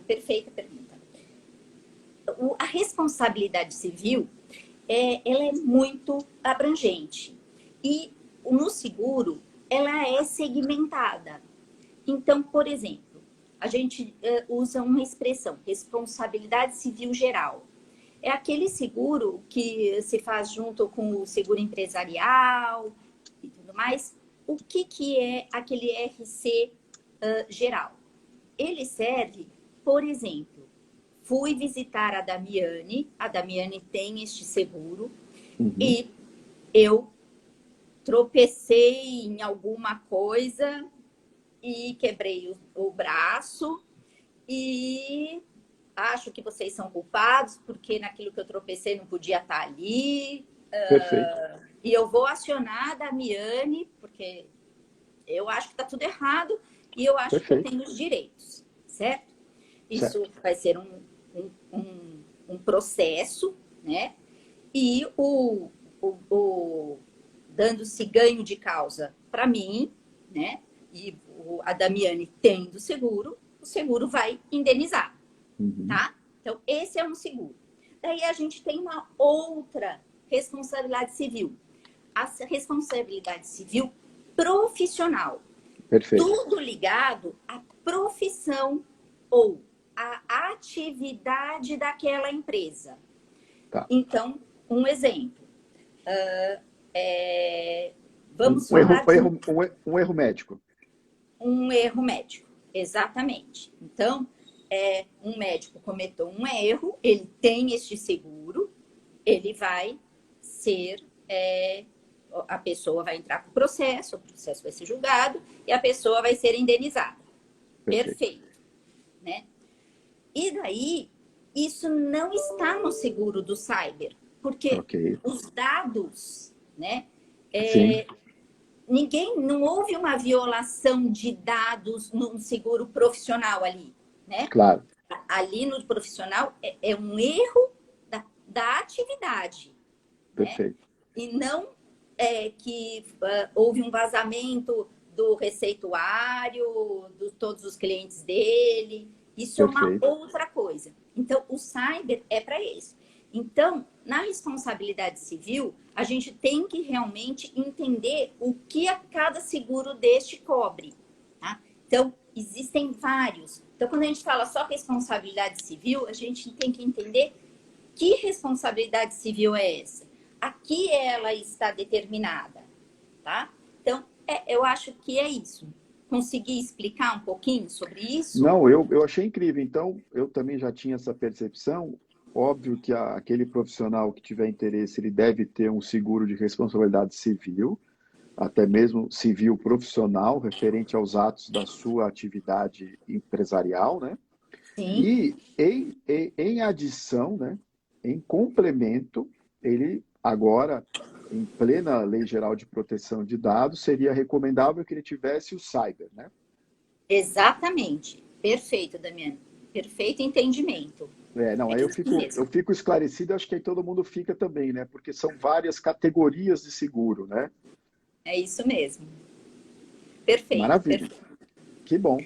perfeita pergunta. A responsabilidade civil, ela é muito abrangente. E no seguro, ela é segmentada. Então, por exemplo, a gente usa uma expressão, responsabilidade civil geral. É aquele seguro que se faz junto com o seguro empresarial e tudo mais. O que é aquele RC geral? Ele serve, por exemplo, fui visitar a Damiane tem este seguro, Uhum. e eu tropecei em alguma coisa e quebrei o braço e acho que vocês são culpados porque naquilo que eu tropecei não podia estar ali. Perfeito, E eu vou acionar a Damiane porque eu acho que está tudo errado e eu acho que eu perfeito. tenho os direitos, certo? Isso Certo. vai ser um processo, né? E dando-se ganho de causa para mim, né? E a Damiane tendo seguro, o seguro vai indenizar, Uhum. tá? Então, esse é um seguro. Daí a gente tem uma outra responsabilidade civil. A responsabilidade civil profissional. Perfeito. Tudo ligado à profissão ou à atividade daquela empresa. Tá. Então, um exemplo. É, Um, vamos um erro, falar um de erro, um erro médico. um erro médico. Exatamente. Então, um médico cometeu um erro, ele tem este seguro, ele vai ser. A pessoa vai entrar com o processo vai ser julgado e a pessoa vai ser indenizada. Perfeito. Perfeito. Né? E daí, isso não está no seguro do cyber, porque Ok. os dados, né? Sim, Ninguém, não houve uma violação de dados num seguro profissional ali, né? claro. Ali no profissional é um erro da atividade, né? Perfeito. E não que houve um vazamento do receituário, de todos os clientes dele. Isso é uma Perfeito. outra coisa. Então, o cyber é para isso. Então, na responsabilidade civil, a gente tem que realmente entender o que a cada seguro deste cobre. Tá? Então, existem vários. Então, quando a gente fala só responsabilidade civil, a gente tem que entender que responsabilidade civil é essa? Aqui ela está determinada, tá? Então, eu acho que é isso. Consegui explicar um pouquinho sobre isso? Não, eu achei incrível. Então, eu também já tinha essa percepção. Óbvio que aquele profissional que tiver interesse, ele deve ter um seguro de responsabilidade civil, até mesmo civil profissional, referente aos atos da sua atividade empresarial, né? Sim, E em adição, né, em complemento, ele agora, em plena Lei Geral de Proteção de Dados, seria recomendável que ele tivesse o cyber, né? exatamente. Perfeito, Damiano. Perfeito entendimento. Não, É aí isso eu mesmo. fico esclarecido, acho que aí todo mundo fica também, né? Porque são várias categorias de seguro, né? É isso mesmo. Perfeito, Maravilha, perfeito. que bom.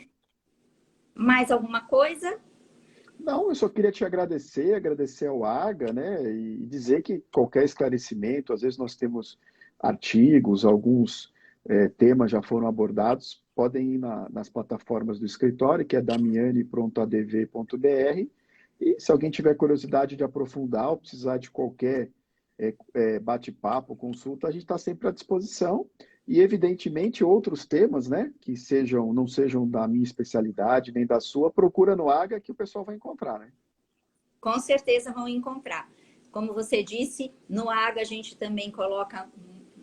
Mais alguma coisa? Não, eu só queria te agradecer, agradecer ao AGA, né? E dizer que qualquer esclarecimento, às vezes nós temos artigos, alguns temas já foram abordados, podem ir nas plataformas do escritório, que é damiane.adv.br, E se alguém tiver curiosidade de aprofundar ou precisar de qualquer bate-papo, consulta, a gente está sempre à disposição. E, evidentemente, outros temas, né, que não sejam da minha especialidade, nem da sua, procura no AGA que o pessoal vai encontrar, né? Com certeza vão encontrar. Como você disse, no AGA a gente também coloca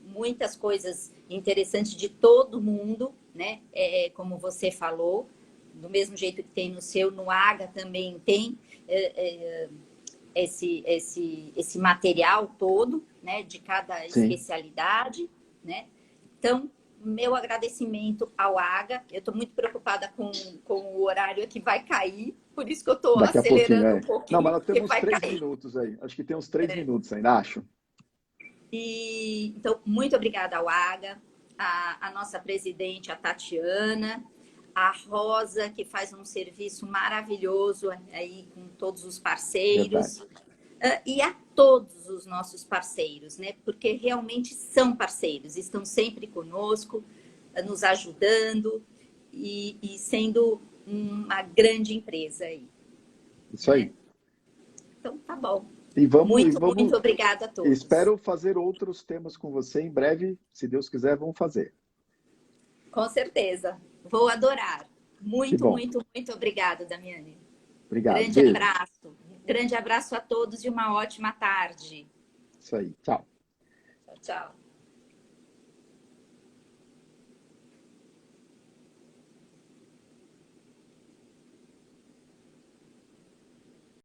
muitas coisas interessantes de todo mundo, né? Como você falou, do mesmo jeito que tem no seu, no AGA também tem esse material todo, né? De cada Sim. especialidade, né? Então, meu agradecimento ao AGA. Eu estou muito preocupada com o horário que vai cair, por isso que eu estou Daqui a pouquinho, acelerando um é. Não, mas pouquinho, nós porque temos vai 3 cair. minutos aí. Acho que tem uns 3 minutos ainda, acho. E, então, muito obrigada ao AGA, a nossa presidente, a Tatiana, a Rosa, que faz um serviço maravilhoso aí com todos os Verdade. parceiros, e a todos os nossos parceiros, né? Porque realmente são parceiros, estão sempre conosco, nos ajudando e sendo uma grande empresa aí, Isso né? aí. Então, tá bom. E Muito, muito vamos. obrigada a todos. Espero fazer outros temas com você em breve. Se Deus quiser, vamos fazer. Com certeza. Vou adorar. Que Muito, bom. muito, muito obrigada, Damiane. Obrigado. Grande Beijo. abraço. Grande abraço a todos e uma ótima tarde. Isso aí. Tchau. Tchau, tchau.